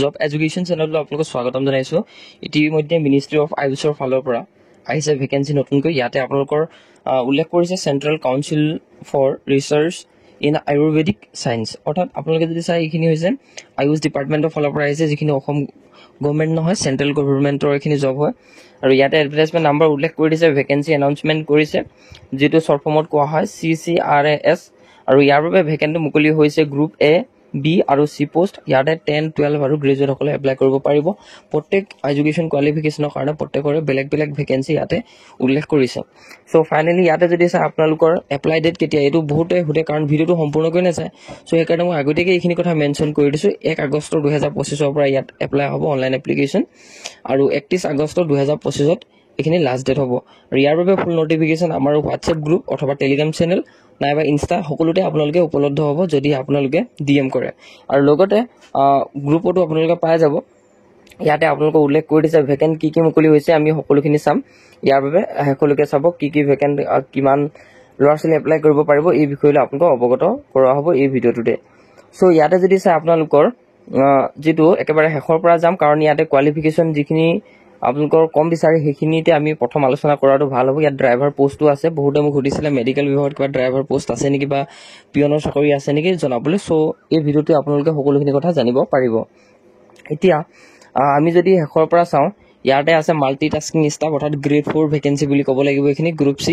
Job education চেনেললৈ আপোনালোকক স্বাগতম জনাইছোঁ। ইতিমধ্যে মিনিষ্ট্ৰী অফ আয়ুষৰ ফালৰ পৰা আহিছে ভেকেঞ্চি নতুনকৈ। ইয়াতে আপোনালোকৰ উল্লেখ কৰিছে central council for research in ayurvedic science, অৰ্থাৎ আপোনালোকে যদি চাই এইখিনি হৈছে আয়ুষ ডিপাৰ্টমেণ্টৰ ফালৰ পৰা আহিছে, যিখিনি অসম গভৰ্ণমেণ্ট নহয় চেণ্ট্ৰেল গভৰ্ণমেণ্টৰ এইখিনি জব হয়। আৰু ইয়াতে এডভাৰটাইজমেণ্ট নাম্বাৰ উল্লেখ কৰি দিছে, ভেকেঞ্চি এনাউন্সমেণ্ট কৰিছে, যিটো শ্বৰ্ট ফৰ্মত কোৱা হয় CCRAS। আৰু ইয়াৰ বাবে ভেকেণ্টটো মুকলি হৈছে গ্ৰুপ A, B আৰু C পোষ্ট। ইয়াতে 10, 12 আৰু গ্ৰেজুৱেটসকলে এপ্লাই কৰিব পাৰিব। প্ৰত্যেক এডুকেশ্যন কোৱালিফিকেশ্যনৰ কাৰণে প্ৰত্যেকৰে বেলেগ বেলেগ ভেকেঞ্চি ইয়াতে উল্লেখ কৰিছে। চ' ফাইনেলি ইয়াতে যদি চাই আপোনালোকৰ এপ্লাই ডেট কেতিয়া, এইটো বহুতে সোধে কাৰণ ভিডিঅ'টো সম্পূৰ্ণকৈ নাচায়। চ' সেইকাৰণে মই আগতীয়াকৈ এইখিনি কথা মেনশ্যন কৰি দিছোঁ। 1 আগষ্ট 2025 পৰা ইয়াত এপ্লাই হ'ব অনলাইন এপ্লিকেশ্যন, আৰু 31 আগষ্ট 2025 এইখিনি লাষ্ট ডেট হ'ব। আৰু ইয়াৰ বাবে ফুল নটিফিকেশ্যন আমাৰ হোৱাটছএপ গ্ৰুপ অথবা টেলিগ্ৰাম চেনেল নাইবা ইনষ্টা সকলোতে আপোনালোকে উপলব্ধ হ'ব যদি আপোনালোকে DM কৰে। আৰু লগতে গ্ৰুপতো আপোনালোকে পাই যাব। ইয়াতে আপোনালোকে উল্লেখ কৰি দিছে ভেকেণ্ট কি কি মুকলি হৈছে, আমি সকলোখিনি চাম। ইয়াৰ বাবে শেষলৈকে চাব কি কি ভেকেণ্ট, কিমান ল'ৰা ছোৱালী এপ্লাই কৰিব পাৰিব, এই বিষয়লৈ আপোনালোকক অৱগত কৰোৱা হ'ব এই ভিডিঅ'টোতে। চ' ইয়াতে যদি চাই আপোনালোকৰ যিটো একেবাৰে শেষৰ পৰা যাম, কাৰণ ইয়াতে কোৱালিফিকেশ্যন যিখিনি আপোনালোকৰ কম বিচাৰে সেইখিনিতে আমি প্ৰথম আলোচনা কৰাটো ভাল হ'ব। ইয়াত ড্ৰাইভাৰ পোষ্টো আছে। বহুতে মোক সুধিছিলে মেডিকেল বিভাগত কিবা ড্ৰাইভাৰ পোষ্ট আছে নেকি বা পিয়নৰ চাকৰি আছে নেকি জনাবলৈ। চ' এই ভিডিঅ'টোৱে আপোনালোকে সকলোখিনি কথা জানিব পাৰিব। এতিয়া আমি যদি শেষৰ পৰা চাওঁ, ইয়াতে আছে মাল্টি টাস্কিং ষ্টাফ, অৰ্থাৎ গ্ৰেড 4 ভেকেঞ্চি বুলি ক'ব লাগিব এইখিনি। গ্ৰুপ C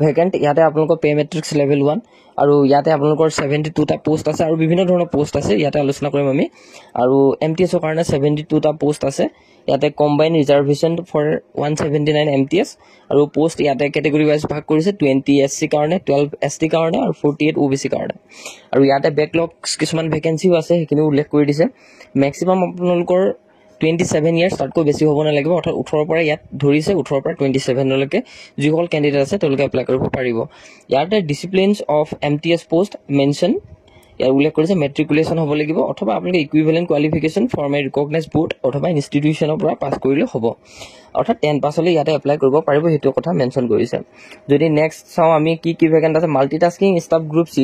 ভেকেণ্ট, ইয়াতে আপোনালোকৰ পে মেট্ৰিক্স লেভেল 1, আৰু ইয়াতে আপোনালোকৰ 72টা পোষ্ট আছে আৰু বিভিন্ন ধৰণৰ পোষ্ট আছে, ইয়াতে আলোচনা কৰিম আমি। আৰু MTSৰ কাৰণে 72টা পোষ্ট আছে। ইয়াতে কম্বাইন ৰিজাৰ্ভেশ্যন ফৰ 179 MTS, আৰু পোষ্ট ইয়াতে কেটেগৰী ৱাইজ ভাগ কৰিছে। 20 SC কাৰণে, 12 ST কাৰণে আৰু 48 OBC কাৰণে। আৰু ইয়াতে বেকলগছ কিছুমান ভেকেঞ্চিও আছে, সেইখিনিও উল্লেখ কৰি দিছে। মেক্সিমাম আপোনালোকৰ 27 ইয়াৰ্ছ, তাতকৈ বেছি হ'ব নালাগিব, অৰ্থাৎ 18 পৰা ইয়াত ধৰিছে 18 পৰা 27লৈকে যিসকল কেণ্ডিডেট আছে তেওঁলোকে এপ্লাই কৰিব পাৰিব। ইয়াতে ডিচিপ্লিনছ অফ MTS পোষ্ট মেনশ্যন ইয়াত উল্লেখ কৰিছে মেট্ৰিকুলেশ্যন হ'ব লাগিব, অথবা আপোনালোকে equivalent qualification from A recognise board অথবা ইনষ্টিটিউশ্যনৰ পৰা পাছ কৰিলে হ'ব, অৰ্থাৎ 10 পাছলৈ ইয়াতে এপ্লাই কৰিব পাৰিব, সেইটো কথা মেনশ্যন কৰিছে। যদি নেক্সট চাওঁ আমি কি কি ভেকেণ্ট আছে, multi tasking staff group C,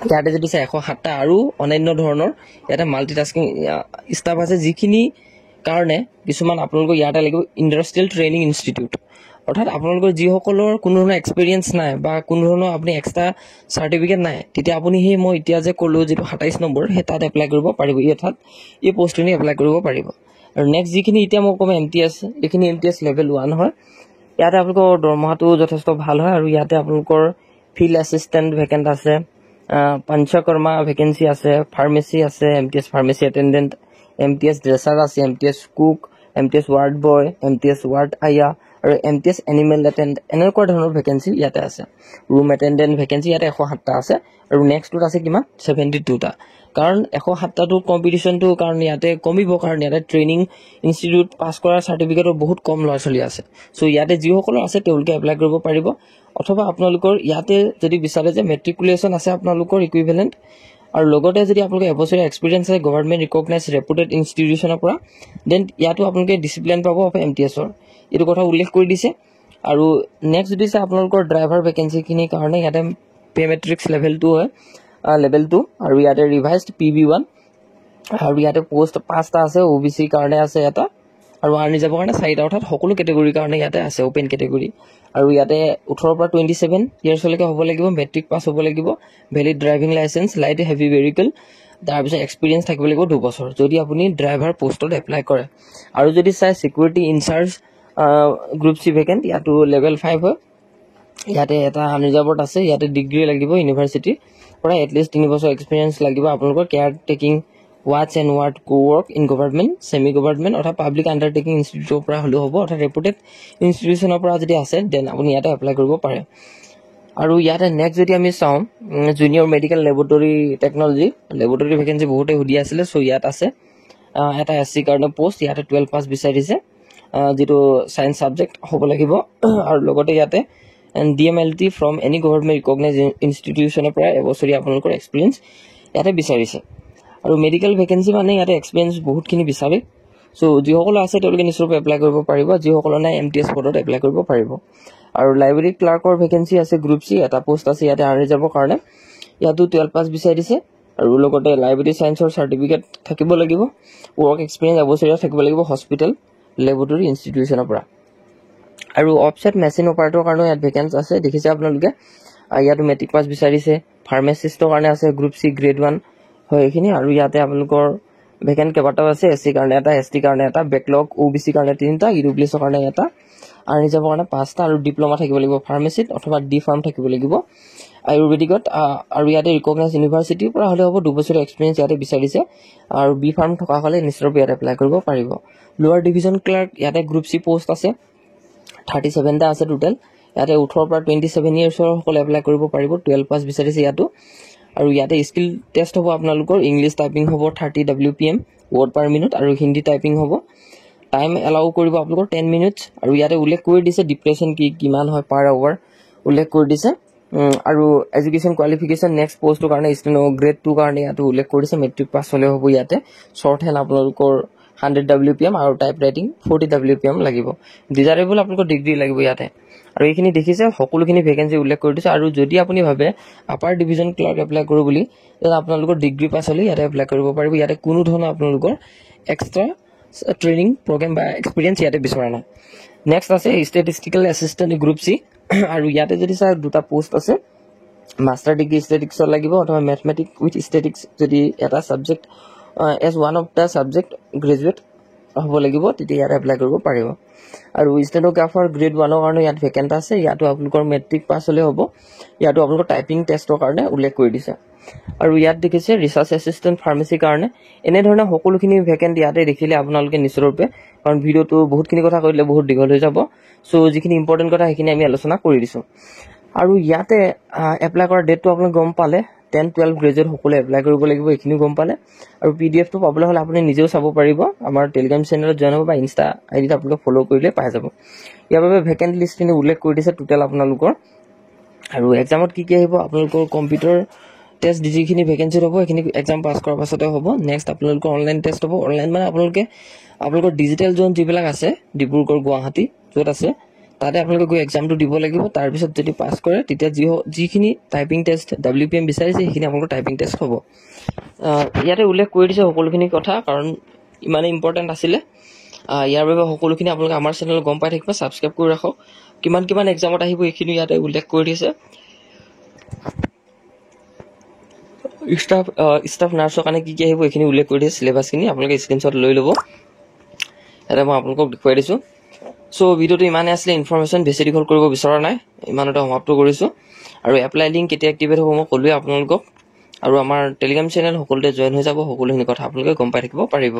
ইয়াতে যদি চাই 107টা আৰু অন্যান্য ধৰণৰ ইয়াতে মাল্টি টাস্কিং ষ্টাফ আছে, যিখিনি কাৰণে কিছুমান আপোনালোকৰ ইয়াতে লাগিব ইণ্ডাষ্ট্ৰিয়েল ট্ৰেইনিং ইনষ্টিটিউট, অৰ্থাৎ আপোনালোকৰ যিসকলৰ কোনো ধৰণৰ এক্সপিৰিয়েঞ্চ নাই বা কোনো ধৰণৰ আপুনি এক্সট্ৰা চাৰ্টিফিকেট নাই, তেতিয়া আপুনি সেই মই এতিয়া যে ক'লোঁ যিটো 27 নম্বৰ সেই তাত এপ্লাই কৰিব পাৰিব, অৰ্থাৎ এই পষ্টখিনি এপ্লাই কৰিব পাৰিব। আৰু নেক্সট যিখিনি এতিয়া মই ক'ম MTS, এইখিনি MTS লেভেল 1 হয়। ইয়াতে আপোনালোকৰ দৰমহাটো যথেষ্ট ভাল হয়। আৰু ইয়াতে আপোনালোকৰ ফিল্ড এছিষ্টেণ্ট ভেকেণ্ট আছে, পঞ্চকৰ্মা ভেকেঞ্চি আছে, ফাৰ্মেচী আছে, MTS pharmacy attendant, MTS dresser আছে, MTS cook, MTS ward boy, MTS ward আয়া আৰু MTS এনিমেল এটেণ্ডেণ্ট, এনেকুৱা ধৰণৰ ভেকেঞ্চি ইয়াতে আছে। ৰুম এটেণ্ডেণ্ট ভেকেঞ্চি ইয়াতে 107টা আছে। আৰু নেক্সটটোত আছে কিমান 72টা, কাৰণ 107টাটো কম্পিটিশ্যনটো কাৰণ ইয়াতে কমিব, কাৰণ ইয়াতে ট্ৰেইনিং ইনষ্টিটিউট পাছ কৰাৰ চাৰ্টিফিকেটৰ বহুত কম ল'ৰা ছোৱালী আছে। চ' ইয়াতে যিসকলৰ আছে তেওঁলোকে এপ্লাই কৰিব পাৰিব, অথবা আপোনালোকৰ ইয়াতে যদি বিচাৰে যে মেট্ৰিকুলেশ্যন আছে আপোনালোকৰ ইকুইভেলেণ্ট, আৰু লগতে যদি আপোনালোকে এবছৰীয়া এক্সপিৰিয়েঞ্চ আছে গভৰ্ণমেণ্ট ৰিকগনাইজ ৰেপুটেড ইনষ্টিটিউশ্যনৰ পৰা, দেন ইয়াতো আপোনালোকে ডিচিপ্লিন পাব MTSৰ, এইটো কথা উল্লেখ কৰি দিছে। আৰু নেক্সট যদি চাই আপোনালোকৰ ড্ৰাইভাৰ ভেকেঞ্চিখিনিৰ কাৰণে ইয়াতে পে মেট্ৰিক্স লেভেল 2 হয়, লেভেল 2, আৰু ইয়াতে ৰিভাইজড PB1, আৰু ইয়াতে পোষ্ট 5টা আছে। OBC কাৰণে আছে এটা, আৰু আনৰিজাৰ্ভৰ কাৰণে 4টা, অৰ্থাৎ সকলো কেটেগৰীৰ কাৰণে ইয়াতে আছে অপেন কেটেগৰী। আৰু ইয়াতে 18 পৰা 27 ইয়াৰ্ছলৈকে হ'ব লাগিব, মেট্ৰিক পাছ হ'ব লাগিব, valid driving licence, light heavy vehicle, তাৰপিছত এক্সপিৰিয়েঞ্চ থাকিব লাগিব 2 বছৰ যদি আপুনি ড্ৰাইভাৰ পোষ্টত এপ্লাই কৰে। আৰু যদি চাই security in-charge group C vacant, ইয়াতো লেভেল 5 হয়। ইয়াতে এটা আনৰিজাৰ্ভত আছে, ইয়াতে ডিগ্ৰী লাগিব ইউনিভাৰ্চিটিৰ পৰা, এটলিষ্ট 3 বছৰ এক্সপিৰিয়েঞ্চ লাগিব আপোনালোকৰ কেয়াৰ টেকিং ৱাটছ এণ্ড ৱাৰ্ড কো work in government, semi government অৰ্থাৎ পাব্লিক আণ্ডাৰটেকিং ইনষ্টিটিউটৰ পৰা হ'লেও হ'ব, অৰ্থাৎ ৰেপুটেড ইনষ্টিটিউশ্যনৰ পৰা যদি আছে দেন আপুনি ইয়াতে এপ্লাই কৰিব পাৰে। আৰু ইয়াতে নেক্সট যদি আমি চাওঁ junior medical laboratory technology, laboratory vacancy বহুতে সুধি আছিলে। চ' ইয়াত আছে এটা SC কাৰণে পোষ্ট, ইয়াতে 12 পাছ বিচাৰিছে, যিটো ছায়েন্স ছাবজেক্ট হ'ব লাগিব। আৰু লগতে ইয়াতে DMLT from any government recognise ইনষ্টিটিউশ্যনৰ পৰা এবছৰীয়া আপোনালোকৰ এক্সপিৰিয়েঞ্চ ইয়াতে বিচাৰিছে। আৰু মেডিকেল ভেকেঞ্চি মানে ইয়াতে এক্সপিৰিয়েঞ্চ বহুতখিনি বিচাৰে। চ' যিসকলৰ আছে তেওঁলোকে নিশ্চয়কৈ এপ্লাই কৰিব পাৰিব, যিসকলৰ নাই MTS পদত এপ্লাই কৰিব পাৰিব। আৰু লাইব্ৰেৰী ক্লাৰ্কৰ ভেকেঞ্চি আছে গ্ৰুপ C, এটা পোষ্ট আছে ইয়াতে আনৰিজাৰ্ভৰ কাৰণে, ইয়াতো 12 পাছ বিচাৰিছে। আৰু লগতে লাইব্ৰেৰী সায়েন্সৰ সাৰ্টিফিকেট থাকিব লাগিব ৱৰ্ক এক্সপেৰিয়েন্স এবছৰীয়া থাকিব লাগিব হস্পিটেল লেবৰেটৰী ইনষ্টিটিউচনৰ পৰা আৰু অফছেট মেচিন অপাৰেটৰৰ কাৰণে ইয়াত ভেকেন্সি আছে দেখিছে আপোনালোকে ইয়াত মেট্ৰিক পাছ বিচাৰিছে ফাৰ্মাচিষ্টৰ কাৰণে আছে গ্ৰুপ সি গ্ৰেড 1 হয় এইখিনি আৰু ইয়াতে আপোনালোকৰ ভেকেন্ট কেইবাটাও আছে এসসি কাৰণে এটা এসটি কাৰণে এটা বেকলগ ওবিসি কাৰণে 3টা ইডব্লিউএছৰ কাৰণে এটা আৰু ৰিজাৰ্ভৰ কাৰণে 5টা আৰু ডিপ্লোমা থাকিব লাগিব ফাৰ্মাচিত অথবা ডি ফাৰ্ম থাকিব লাগিব আয়ুৰ্বেদিকত আৰু ইয়াতে ৰিকগনাইজ ইউনিভাৰ্চিটিৰ পৰা হলে হ'ব 2 বছৰৰ এক্সপেৰিয়েন্স ইয়াতে বিচাৰিছে আৰু বি ফাৰ্ম থকা হলে নিশ্চয়কৈ ইয়াতে এপ্লাই কৰিব পাৰিব লোৱাৰ ডিভিজন ক্লাৰ্ক ইয়াতে গ্ৰুপ সি পোষ্ট আছে 37 টা আছে টোটাল ইয়াতে 18 পৰা 27 ইয়াৰ্ছৰ সকলে এপ্লাই কৰিব পাৰিব 12 পাছ বিচাৰিছে ইয়াতো আৰু ইয়াতে স্কিল টেষ্ট হ'ব আপোনালোকৰ ইংলিশ টাইপিং হ'ব 30 WPM ৱৰ্ড পাৰ মিনিট আৰু হিন্দী টাইপিং হ'ব টাইম এলাউ কৰিব আপোনালোকৰ 10 মিনিটছ আৰু ইয়াতে উল্লেখ কৰি দিছে ডিপ্ৰেছন কিমান হয় পাৰ আৱাৰ উল্লেখ কৰি দিছে আৰু এডুকেশ্যন কোৱালিফিকেশ্যন নেক্সট পোষ্টৰ কাৰণে ষ্টেনো গ্ৰেড 2 কাৰণে ইয়াতে উল্লেখ কৰি দিছে মেট্ৰিক পাছ হলে হ'ব ইয়াতে শৰ্ট হেণ্ড আপোনালোকৰ 100 WPM আৰু টাইপ ৰাইটিং 40 WPM লাগিব ডিজাৰেবল আপোনালোকৰ ডিগ্ৰী লাগিব ইয়াতে আৰু এইখিনি দেখিছে সকলোখিনি ভেকেন্সি উল্লেখ কৰি দিছে আৰু যদি আপুনি ভাবে আপাৰ ডিভিজন ক্লাৰ্ক এপ্লাই কৰো বুলি তেনে আপোনালোকৰ ডিগ্ৰী পাছ হলে ইয়াতে এপ্লাই কৰিব পাৰিব ইয়াতে কোনো ধৰণৰ আপোনালোকৰ এক্সট্ৰা ট্ৰেইনিং প্ৰগ্ৰাম বা এক্সপেৰিয়েন্স ইয়াতে বিচৰা নাই নেক্সট আছে ষ্টেটিষ্টিকেল এসিস্ট্যান্ট গ্ৰুপ সি আৰু ইয়াতে যদি স্যাৰ দুটা পোষ্ট আছে মাস্টাৰ ডিগ্ৰী ষ্টেটিক্সৰ লাগিব অথবা ম্যাথমেটিক্স উইথ ষ্টেটিক্স যদি এটা subject as one of the subject graduate হ'ব লাগিব তেতিয়া ইয়াতে এপ্লাই কৰিব পাৰিব আৰু ষ্টেনোগ্ৰাফাৰ গ্ৰেড 1 ৰ কাৰণে ইয়াত ভেকেন্ট আছে ইয়াতো আপোনালোকৰ মেট্ৰিক পাছ হলে হ'ব ইয়াতো আপোনালোকৰ টাইপিং টেষ্টৰ কাৰণে উল্লেখ কৰি দিছে আৰু ইয়াত দেখিছে ৰিসাৰ্চ এসিস্ট্যান্ট ফাৰ্মাসি কাৰণে এনে ধৰণৰ সকলোখিনি ভেকেন্ট ইয়াতে দেখিলে আপোনালোকে নিশ্চয়ৰূপে কাৰণ ভিডিওটো বহুতখিনি কথা কৈলে বহুত দীঘল হৈ যাব সো যিখিনি ইম্পৰ্টেন্ট কথা সেইখিনি আমি আলোচনা কৰি দিছো আৰু ইয়াতে এপ্লাই কৰা ডেটটো আপোনালোকে গম পালে 10 12 গ্ৰেজুৱেট সকলে এপ্লাই কৰিব লাগিব এইখিনি গম পালে আৰু পিডিএফ টো পাবলৈ হলে আপুনি নিজেও চাব পাৰিব আমাৰ টেলিগ্ৰাম চেনেলত জয়েন হ'ব বা ইনষ্টা আইডিত আপোনালোকে ফলো কৰিলে পাই যাব ইয়াৰ বাবে ভেকেন্ট লিষ্টখিনি উল্লেখ কৰি দিছে টোটাল আপোনালোকৰ আৰু এক্সামত কি আহিব আপোনালোকৰ কম্পিউটাৰ টেষ্ট যিখিনি ভেকেন্সি হ'ব এইখিনি এক্সাম পাস কৰাৰ পাছতে হ'ব নেক্সট আপোনালোকৰ অনলাইন টেষ্ট হ'ব অনলাইন মানে আপোনালোকৰ ডিজিটেল জোন যিবিলাক আছে ডিব্ৰুগড় গুৱাহাটী য'ত আছে তাতে আপোনালোকে গৈ এক্সামটো দিব লাগিব তাৰ পিছত যদি পাস কৰে তেতিয়া যিখিনি টাইপিং টেষ্ট WPM বিচাৰিছে সেইখিনি আপোনালোকৰ টাইপিং টেষ্ট হ'ব ইয়াতে উল্লেখ কৰি দিছে সকলোখিনি কথা কাৰণ ইমানে ইম্পৰ্টেন্ট আছিলে ইয়াৰ বাবে সকলোখিনি আপোনালোকে আমাৰ চেনেলত গম পাই থাকিব সাবস্ক্ৰাইব কৰি ৰাখক কিমান এক্সামত আহিব এইখিনি ইয়াতে উল্লেখ কৰি দিছে স্টাফ নাৰ্ছৰ কাৰণে কি আহিব এইখিনি উল্লেখ কৰি দিছে সিলেবাসখিনি আপোনালোকে স্ক্ৰিনশ্বট লৈ ল'ব এটা মই আপোনালোকক দেখুৱাই দিছো সো ভিডিওটো ইমানে আছিলে ইনফৰমেশন বেছি দীঘল কৰিব বিচৰা নাই ইমানতে সমাপ্ত কৰিছো আৰু এপ্লাই লিংক কেতিয়া এক্টিভেট হ'ব মই ক'লোৱে আপোনালোকক আৰু আমাৰ টেলিগ্ৰাম চেনেল সকলোতে জয়েন হৈ যাব সকলোখিনি কথা আপোনালোকে গম পাই থাকিব পাৰিব